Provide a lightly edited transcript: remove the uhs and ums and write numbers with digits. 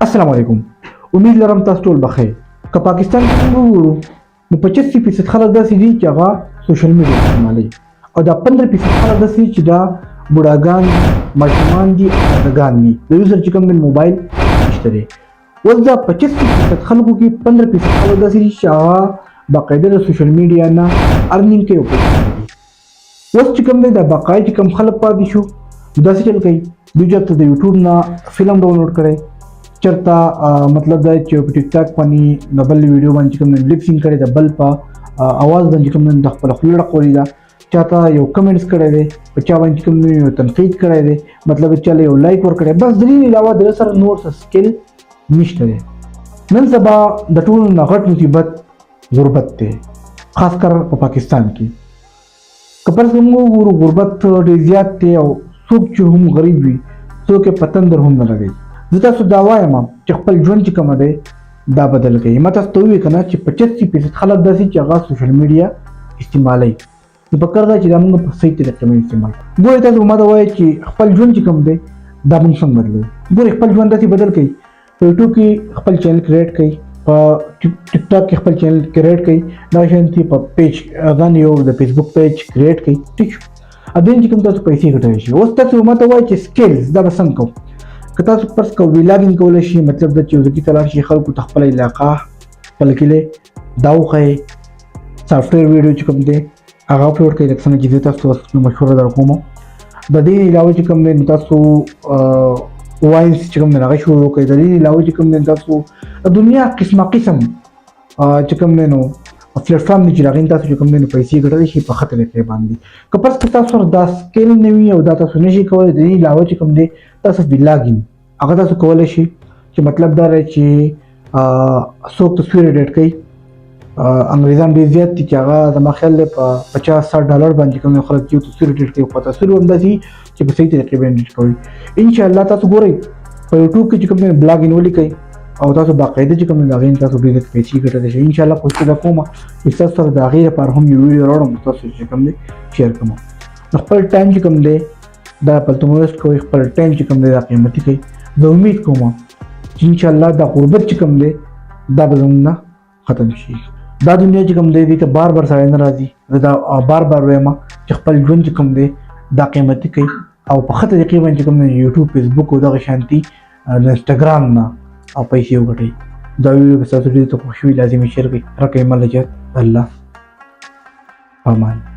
السلام علیکم. امید لرم تاسو ټول بخیر. که پاکستان کې موږ وګورو نو 85% خلک داسې دي چې هغه سوشل میډیا استعمالوي او دا 15% خلک داسې دي چې دا بوډاګان دي، ماشومان دي، ښځګان دي. د یو سره چې کوم موبایل نشته دی. اوس دا 25% خلکو کې 15% خلک داسې دي چې هغه باقاعده د سوشل میډیا نه ارنینګ کوي او پیسې ګټي. اوس چې کوم دی دا باقاعده چې کوم خلک پاتې شو داسې چل کوي. دوی چېرته د یوټیوب نه فلم ډاونلوډ کړی، چېرته مطلب دا چې په ټیک ټاک باندې د بل ویډیو باندې چې کوم لپ سینګ کړی د بل په اواز باندې کوم د خپل خوله ډکولې ده، چاته یو کمنټس کړی دی، په چا باندې کوم یو تنقید کړی دی، مطلب چاله یو لایک ورکړی، بس د دې علاوه د سره نور څه سکل نشته دی. نن سبا د ټولو نه غټ مصیبت غربت دی، خاص کر په پاکستان کې. که پر موږ وګورو غربت ډېر زیات دی او څوک چې هم غریب وي څوک یې په تندر هم نه لګوي. زه تاسو دا وایم چې خپل ژوند چې کومه دی دا بدل کړئ. ما تاسو ته وویل که نه چې 85% خلک داسې چې هغه سوشل میډیا استعمالوي. نو پکار ده چې دا موږ په صحیح طریقې باندې استعمال کړو. ګورئ تاسو ما ته وایئ چې خپل ژوند چې کوم دی دا موږ څنګه بدلوو. ګورئ خپل ژوند داسې بدل کړئ، په یوټیوب کې خپل چینل کریټ کړئ، په ټیک ټاک کې خپل چینل کریټ کړئ، دا شانتي په پیج ځان یو د فیسبوک پیج کریټ کړئ. ټیک شو. ادین چې کوم تاسو پیسې ګټلی شي. اوس تاسو ما ته وایئ چې سکلز دا به څنګه کوو. که تاسو فرض کوو ویلاګینګ کولی شي، مطلب دا چې یو ځای کې ته لاړ شي خلکو ته خپله علاقه خپل کلی دا وښایې، سافټویر ویډیو چې کوم دی هغه اپلوډ کړئ، لکه څنګه چې زه تاسو ته مشوره در کوم. د دې علاوه چې کوم دی نو تاسو وایس چې کوم دی هغه شروع کړئ. د دې علاوه چې کوم دی تاسو د دنیا قسمه قسم چې کوم دی نو پلیټفارم دی چې د هغې تاسو چې کوم دی نو پیسې ګټلی شي په ښه طریقې باندې. که فرض کړئ تاسو سره دا سکل نه وي او دا تاسو نشئ کولی، د دې علاوه چې کوم دی تاسو ویلاګینګ هغه تاسو کولی شي چې مطلب دا دی چې څوک تصویر ایډیټ کوي. انګریزان ډېر زیات دي چې هغه زما خیال دی په $50-60 باندې کوم خلک یو تصویر ایډیټ کوي، په تصویر هم داسې چې په صحیح طریقې باندې ایډیټ کوي. انشاءالله تاسو ګورئ په یوټیوب کې چې کوم بلاګینګ ولیکئ او تاسو باقاعده چې کوم د هغې تاسو ډېر پیسې ګټلی شئ. انشاءالله کوشش به کوم چې تاسو سره د هغې لپاره هم یو ویډیو راوړم، تاسو چې کوم دی شیر کوم. خپل ټایم چې کوم دی دا پلته ویسټ کوئ، خپل ټایم چې کوم دی دا قیمتي کوئ. زه امید کوم چې انشاءالله دا غربت چې کوم دی دا به زموږ نه ختم شي. دا دنیا چې کوم دی دې ته بار بار سړی نه راځي. زه دا بار بار وایم چې خپل ژوند چې کوم دی دا قیمتي کوئ او په ښه طریقې باندې چې کوم دی یوټیوب، فیسبوک او دغه شانتي د انسټاګرام نه او پیسې وګټئ. دا ویډیو که ستاسو ډېر ته خوښ وي لازمي شیر کړئ. رقم الله جل الله امان.